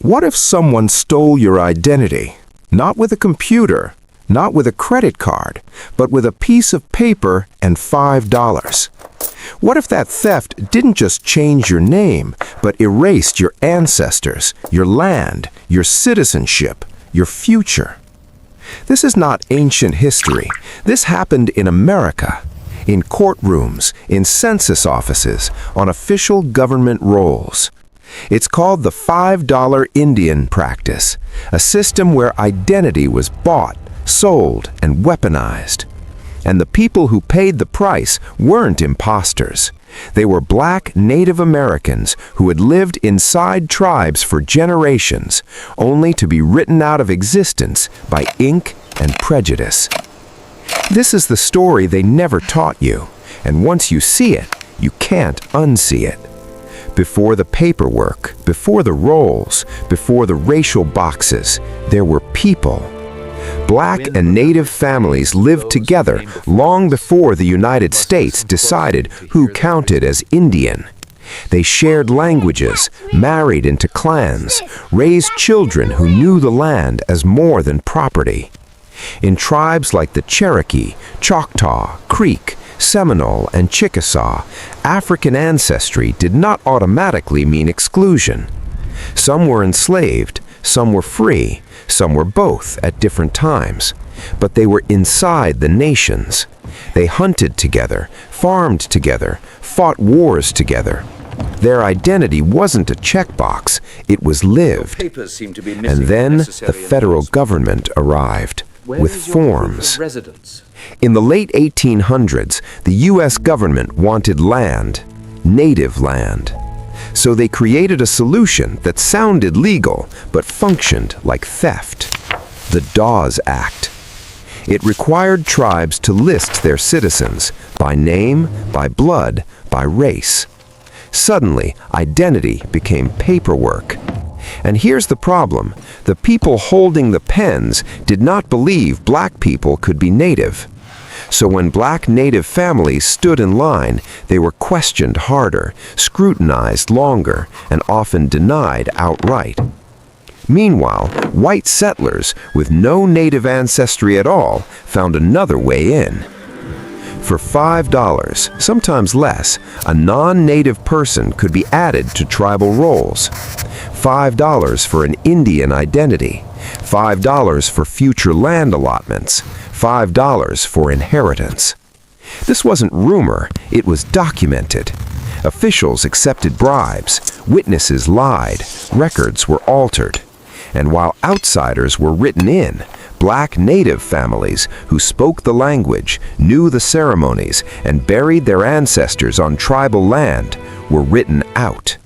What if someone stole your identity? Not with a computer, not with a credit card, but with a piece of paper and $5. What if that theft didn't just change your name, but erased your ancestors, your land, your citizenship, your future? This is not ancient history. This happened in America, in courtrooms, in census offices, on official government rolls. It's called the $5 Indian practice, a system where identity was bought, sold, and weaponized. And the people who paid the price weren't imposters. They were black Native Americans who had lived inside tribes for generations, only to be written out of existence by ink and prejudice. This is the story they never taught you, and once you see it, you can't unsee it. Before the paperwork, before the rolls, before the racial boxes, there were people. Black and Native families lived together long before the United States decided who counted as Indian. They shared languages, married into clans, raised children who knew the land as more than property. In tribes like the Cherokee, Choctaw, Creek, Seminole, and Chickasaw, African ancestry did not automatically mean exclusion. Some were enslaved, some were free, some were both at different times, but they were inside the nations. They hunted together, farmed together, fought wars together. Their identity wasn't a checkbox, it was lived. And then the federal government arrived with forms. In the late 1800s, the U.S. government wanted land, native land. So they created a solution that sounded legal but functioned like theft: the Dawes Act. It required tribes to list their citizens by name, by blood, by race. Suddenly, identity became paperwork. And here's the problem: the people holding the pens did not believe black people could be native. So when black Native families stood in line, they were questioned harder, scrutinized longer, and often denied outright. Meanwhile, white settlers with no Native ancestry at all found another way in. For $5, sometimes less, a non-Native person could be added to tribal rolls. $5 for an Indian identity, $5 for future land allotments, $5 for inheritance. This wasn't rumor, it was documented. Officials accepted bribes, witnesses lied, records were altered. And while outsiders were written in, black Native families who spoke the language, knew the ceremonies, and buried their ancestors on tribal land were written out.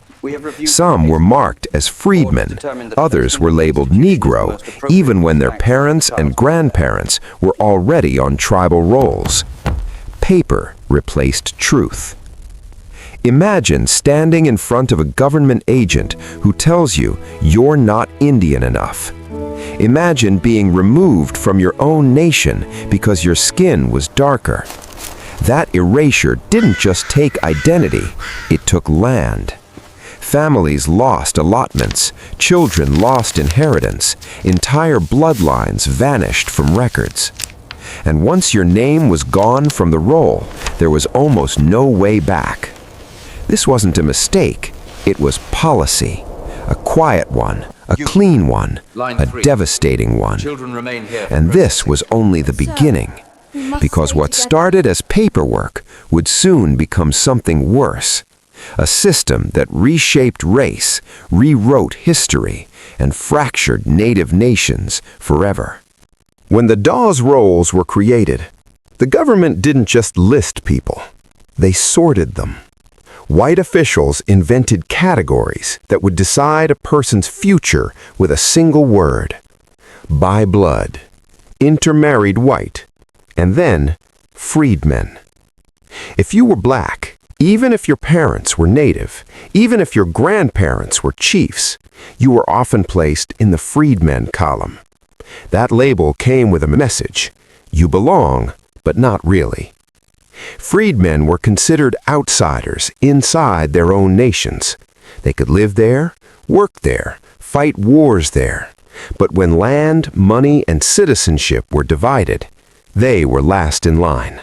Some were marked as freedmen, others were labeled Negro, even when their parents and grandparents were already on tribal rolls. Paper replaced truth. Imagine standing in front of a government agent who tells you you're not Indian enough. Imagine being removed from your own nation because your skin was darker. That erasure didn't just take identity, it took land. Families lost allotments, children lost inheritance, entire bloodlines vanished from records. And once your name was gone from the roll, there was almost no way back. This wasn't a mistake, it was policy. A quiet one, a clean one, a devastating one. And this was only the beginning, because what started as paperwork would soon become something worse. A system that reshaped race, rewrote history, and fractured Native nations forever. When the Dawes rolls were created, the government didn't just list people, they sorted them. White officials invented categories that would decide a person's future with a single word: by blood, intermarried white, and then freedmen. If you were black, even if your parents were Native, even if your grandparents were chiefs, you were often placed in the freedmen column. That label came with a message: you belong, but not really. Freedmen were considered outsiders inside their own nations. They could live there, work there, fight wars there. But when land, money, and citizenship were divided, they were last in line.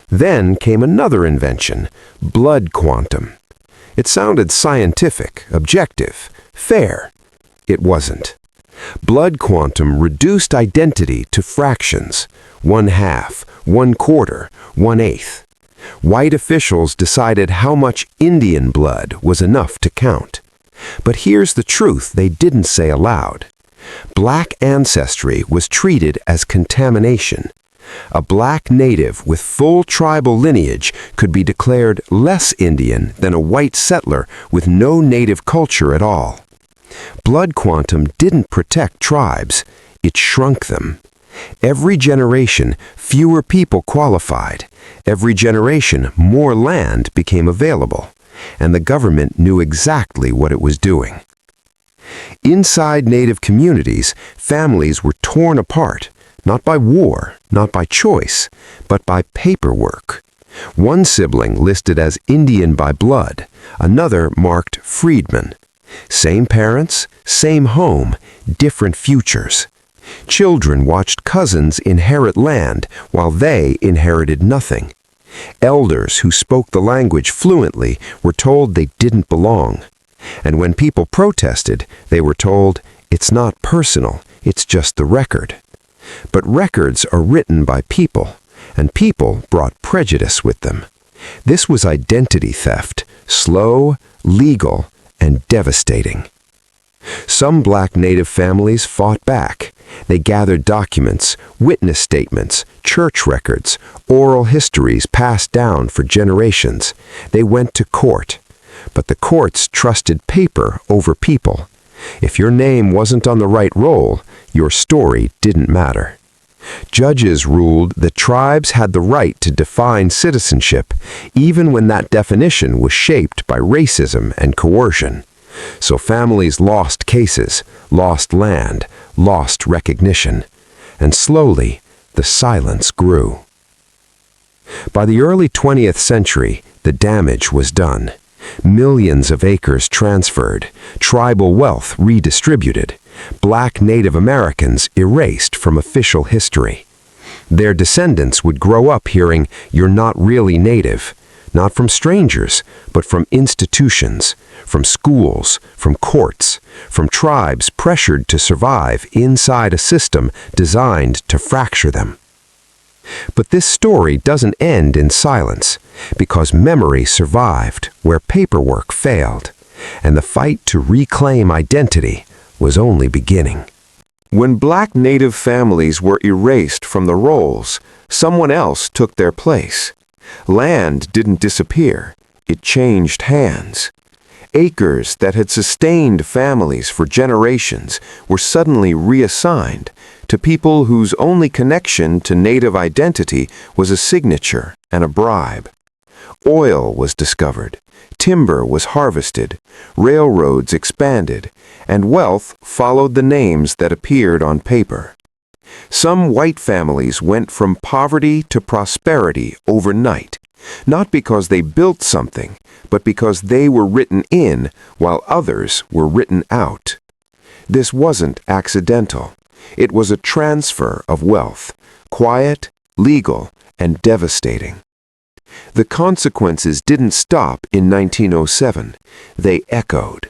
Then came another invention, blood quantum. It sounded scientific, objective, fair. It wasn't. Blood quantum reduced identity to fractions, 1/2, 1/4, 1/8. White officials decided how much Indian blood was enough to count. But here's the truth they didn't say aloud. Black ancestry was treated as contamination. A black native with full tribal lineage could be declared less Indian than a white settler with no native culture at all. Blood quantum didn't protect tribes, it shrunk them. Every generation, fewer people qualified. Every generation, more land became available. And the government knew exactly what it was doing. Inside Native communities, families were torn apart, not by war, not by choice, but by paperwork. One sibling listed as Indian by blood, another marked freedman. Same parents, same home, different futures. Children watched cousins inherit land while they inherited nothing. Elders who spoke the language fluently were told they didn't belong. And when people protested, they were told, it's not personal, it's just the record. But records are written by people, and people brought prejudice with them. This was identity theft, slow, legal, and devastating. Some black Native families fought back. They gathered documents, witness statements, church records, oral histories passed down for generations. They went to court. But the courts trusted paper over people. If your name wasn't on the right roll, your story didn't matter. Judges ruled that tribes had the right to define citizenship, even when that definition was shaped by racism and coercion. So families lost cases, lost land, lost recognition, and slowly the silence grew. By the early 20th century, the damage was done. Millions of acres transferred, tribal wealth redistributed, black Native Americans erased from official history. Their descendants would grow up hearing, "You're not really Native," not from strangers, but from institutions, from schools, from courts, from tribes pressured to survive inside a system designed to fracture them. But this story doesn't end in silence, because memory survived where paperwork failed, and the fight to reclaim identity was only beginning. When black Native families were erased from the rolls, someone else took their place. Land didn't disappear, it changed hands. Acres that had sustained families for generations were suddenly reassigned to people whose only connection to Native identity was a signature and a bribe. Oil was discovered, timber was harvested, railroads expanded, and wealth followed the names that appeared on paper. Some white families went from poverty to prosperity overnight, not because they built something, but because they were written in while others were written out. This wasn't accidental. It was a transfer of wealth, quiet, legal, and devastating. The consequences didn't stop in 1907. They echoed.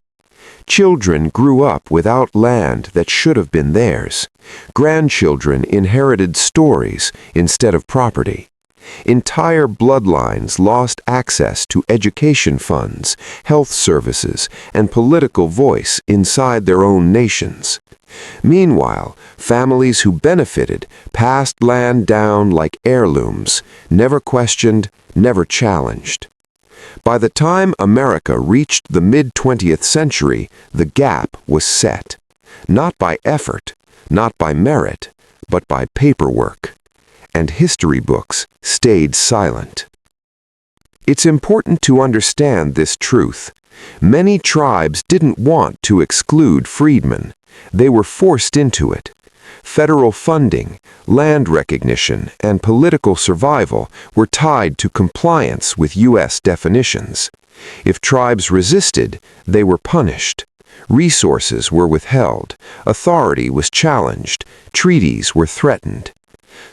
Children grew up without land that should have been theirs. Grandchildren inherited stories instead of property. Entire bloodlines lost access to education funds, health services, and political voice inside their own nations. Meanwhile, families who benefited passed land down like heirlooms, never questioned, never challenged. By the time America reached the mid-20th century, the gap was set. Not by effort, not by merit, but by paperwork. And history books stayed silent. It's important to understand this truth. Many tribes didn't want to exclude freedmen. They were forced into it. Federal funding, land recognition, and political survival were tied to compliance with U.S. definitions. If tribes resisted, they were punished. Resources were withheld, authority was challenged, treaties were threatened.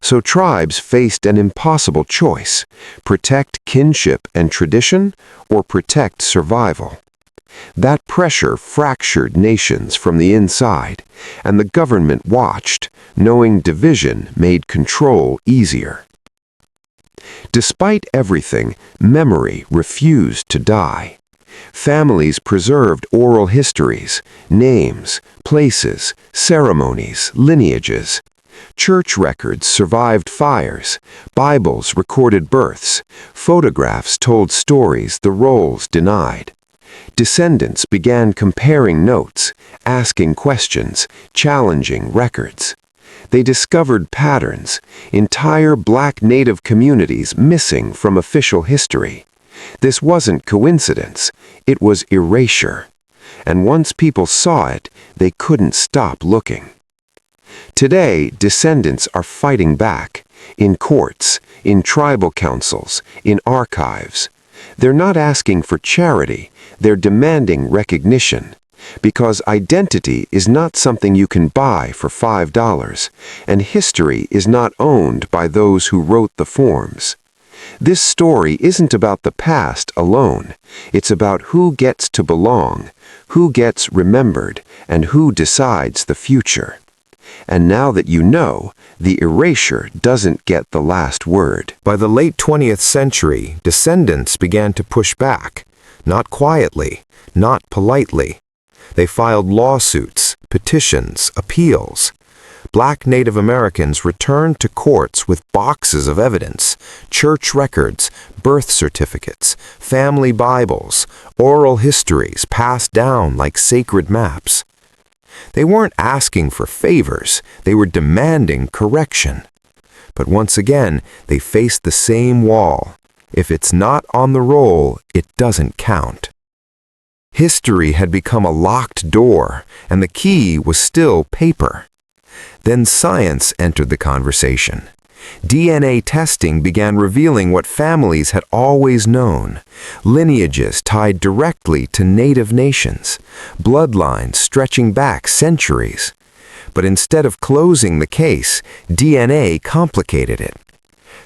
So tribes faced an impossible choice: protect kinship and tradition or protect survival. That pressure fractured nations from the inside, and the government watched, knowing division made control easier. Despite everything, memory refused to die. Families preserved oral histories, names, places, ceremonies, lineages. Church records survived fires, Bibles recorded births, photographs told stories the rolls denied. Descendants began comparing notes, asking questions, challenging records. They discovered patterns, entire Black Native communities missing from official history. This wasn't coincidence, it was erasure. And once people saw it, they couldn't stop looking. Today, descendants are fighting back, in courts, in tribal councils, in archives. They're not asking for charity, they're demanding recognition. Because identity is not something you can buy for $5, and history is not owned by those who wrote the forms. This story isn't about the past alone. It's about who gets to belong, who gets remembered, and who decides the future. And now that you know, the erasure doesn't get the last word. By the late 20th century, descendants began to push back. Not quietly, not politely. They filed lawsuits, petitions, appeals. Black Native Americans returned to courts with boxes of evidence, church records, birth certificates, family Bibles, oral histories passed down like sacred maps. They weren't asking for favors, they were demanding correction. But once again, they faced the same wall. If it's not on the roll, it doesn't count. History had become a locked door, and the key was still paper. Then science entered the conversation. DNA testing began revealing what families had always known: lineages tied directly to native nations, bloodlines stretching back centuries. But instead of closing the case, DNA complicated it.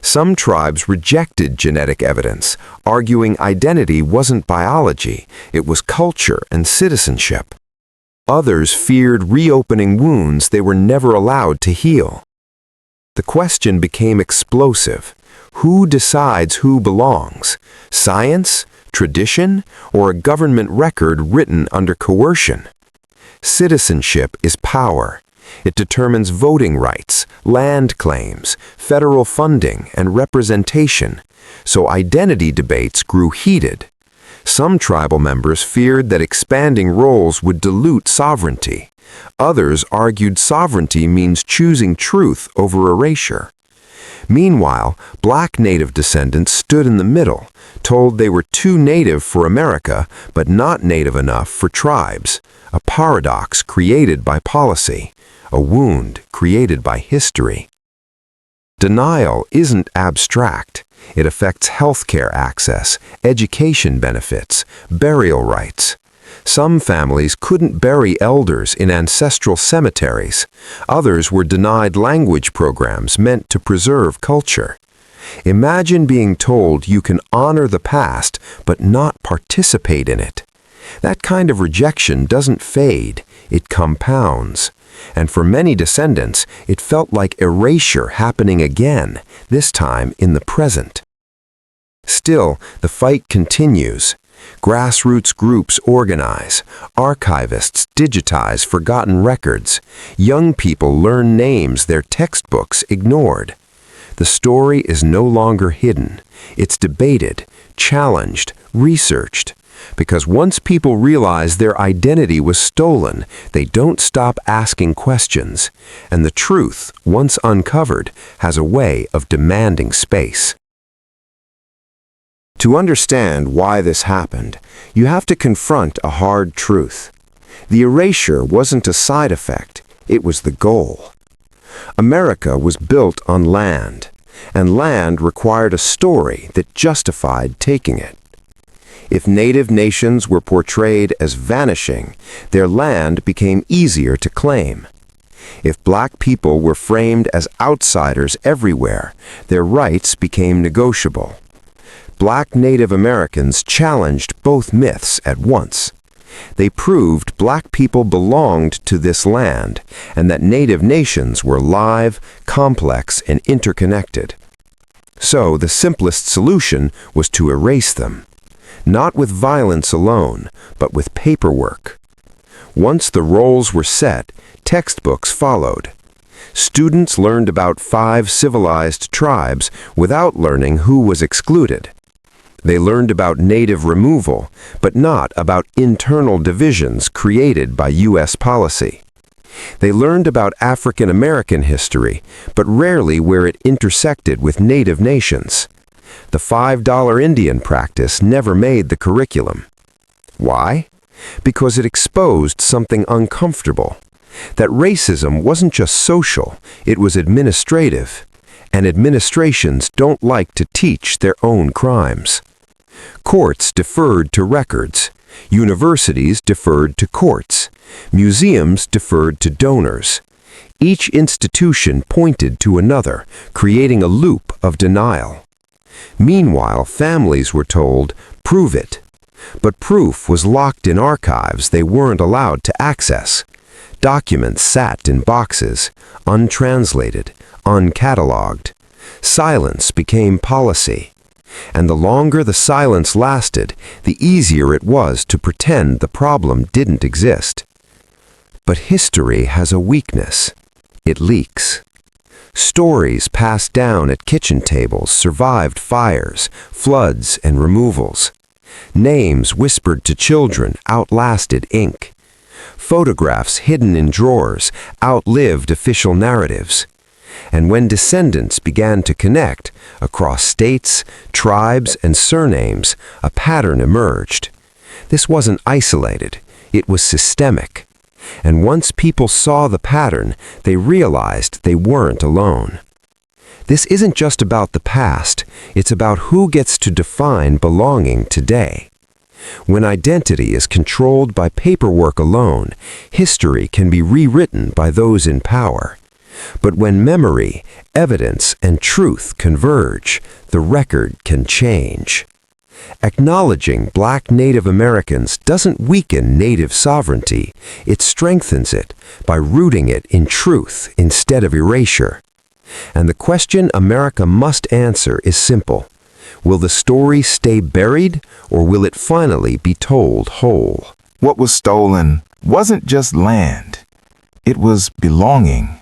Some tribes rejected genetic evidence, arguing identity wasn't biology, it was culture and citizenship. Others feared reopening wounds they were never allowed to heal. The question became explosive. Who decides who belongs? Science, tradition, or a government record written under coercion? Citizenship is power. It determines voting rights, land claims, federal funding, and representation. So identity debates grew heated. Some tribal members feared that expanding roles would dilute sovereignty. Others argued sovereignty means choosing truth over erasure. Meanwhile, Black Native descendants stood in the middle, told they were too Native for America, but not Native enough for tribes, a paradox created by policy, a wound created by history. Denial isn't abstract. It affects healthcare access, education benefits, burial rights. Some families couldn't bury elders in ancestral cemeteries. Others were denied language programs meant to preserve culture. Imagine being told you can honor the past but not participate in it. That kind of rejection doesn't fade, it compounds. And for many descendants, it felt like erasure happening again, this time in the present. Still, the fight continues. Grassroots groups organize, archivists digitize forgotten records, young people learn names their textbooks ignored. The story is no longer hidden. It's debated, challenged, researched. Because once people realize their identity was stolen, they don't stop asking questions. And the truth, once uncovered, has a way of demanding space. To understand why this happened, you have to confront a hard truth. The erasure wasn't a side effect, it was the goal. America was built on land, and land required a story that justified taking it. If native nations were portrayed as vanishing, their land became easier to claim. If black people were framed as outsiders everywhere, their rights became negotiable. Black Native Americans challenged both myths at once. They proved black people belonged to this land and that native nations were live, complex, and interconnected. So the simplest solution was to erase them, not with violence alone, but with paperwork. Once the roles were set, textbooks followed. Students learned about 5 civilized tribes without learning who was excluded. They learned about native removal, but not about internal divisions created by U.S. policy. They learned about African American history, but rarely where it intersected with native nations. The $5 Indian practice never made the curriculum. Why? Because it exposed something uncomfortable. That racism wasn't just social, it was administrative. And administrations don't like to teach their own crimes. Courts deferred to records. Universities deferred to courts. Museums deferred to donors. Each institution pointed to another, creating a loop of denial. Meanwhile, families were told, "Prove it." But proof was locked in archives they weren't allowed to access. Documents sat in boxes, untranslated, uncatalogued. Silence became policy. And the longer the silence lasted, the easier it was to pretend the problem didn't exist. But history has a weakness. It leaks. Stories passed down at kitchen tables survived fires, floods, and removals. Names whispered to children outlasted ink. Photographs hidden in drawers outlived official narratives. And when descendants began to connect across states, tribes, and surnames, a pattern emerged. This wasn't isolated, it was systemic. And once people saw the pattern, they realized they weren't alone. This isn't just about the past, it's about who gets to define belonging today. When identity is controlled by paperwork alone, history can be rewritten by those in power. But when memory, evidence, and truth converge, the record can change. Acknowledging Black Native Americans doesn't weaken Native sovereignty, it strengthens it by rooting it in truth instead of erasure. And the question America must answer is simple. Will the story stay buried, or will it finally be told whole? What was stolen wasn't just land. It was belonging.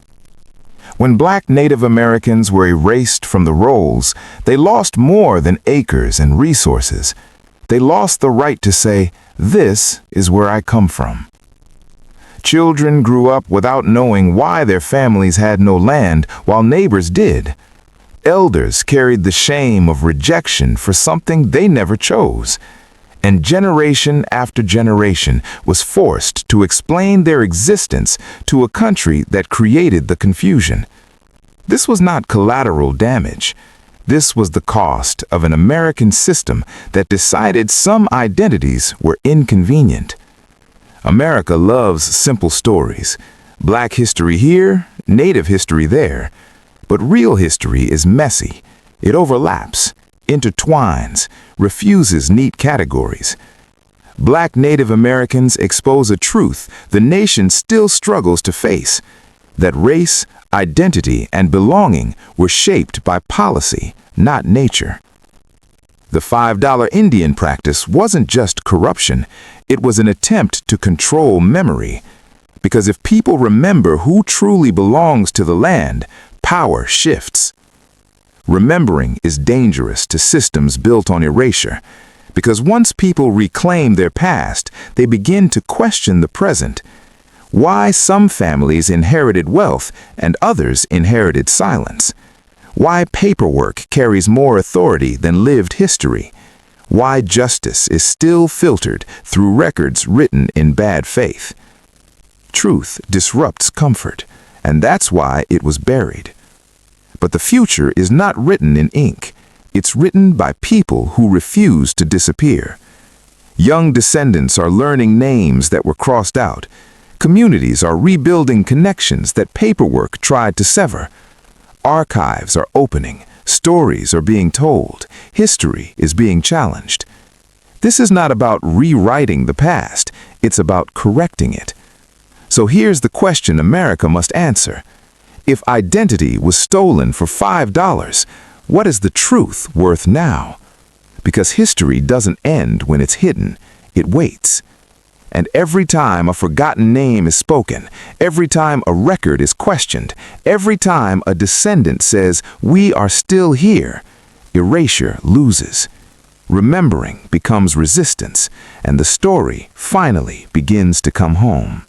When Black Native Americans were erased from the rolls, they lost more than acres and resources. They lost the right to say, "This is where I come from." Children grew up without knowing why their families had no land while neighbors did. Elders carried the shame of rejection for something they never chose. And generation after generation was forced to explain their existence to a country that created the confusion. This was not collateral damage. This was the cost of an American system that decided some identities were inconvenient. America loves simple stories. Black history here, Native history there. But real history is messy. It overlaps, intertwines, refuses neat categories. Black Native Americans expose a truth the nation still struggles to face, that race, identity, and belonging were shaped by policy, not nature. The $5 Indian practice wasn't just corruption, it was an attempt to control memory. Because if people remember who truly belongs to the land, power shifts. Remembering is dangerous to systems built on erasure, because once people reclaim their past, they begin to question the present. Why some families inherited wealth and others inherited silence? Why paperwork carries more authority than lived history? Why justice is still filtered through records written in bad faith? Truth disrupts comfort, and that's why it was buried. But the future is not written in ink. It's written by people who refuse to disappear. Young descendants are learning names that were crossed out. Communities are rebuilding connections that paperwork tried to sever. Archives are opening. Stories are being told. History is being challenged. This is not about rewriting the past. It's about correcting it. So here's the question America must answer. If identity was stolen for $5, what is the truth worth now? Because history doesn't end when it's hidden. It waits. And every time a forgotten name is spoken, every time a record is questioned, every time a descendant says, "We are still here," erasure loses. Remembering becomes resistance, and the story finally begins to come home.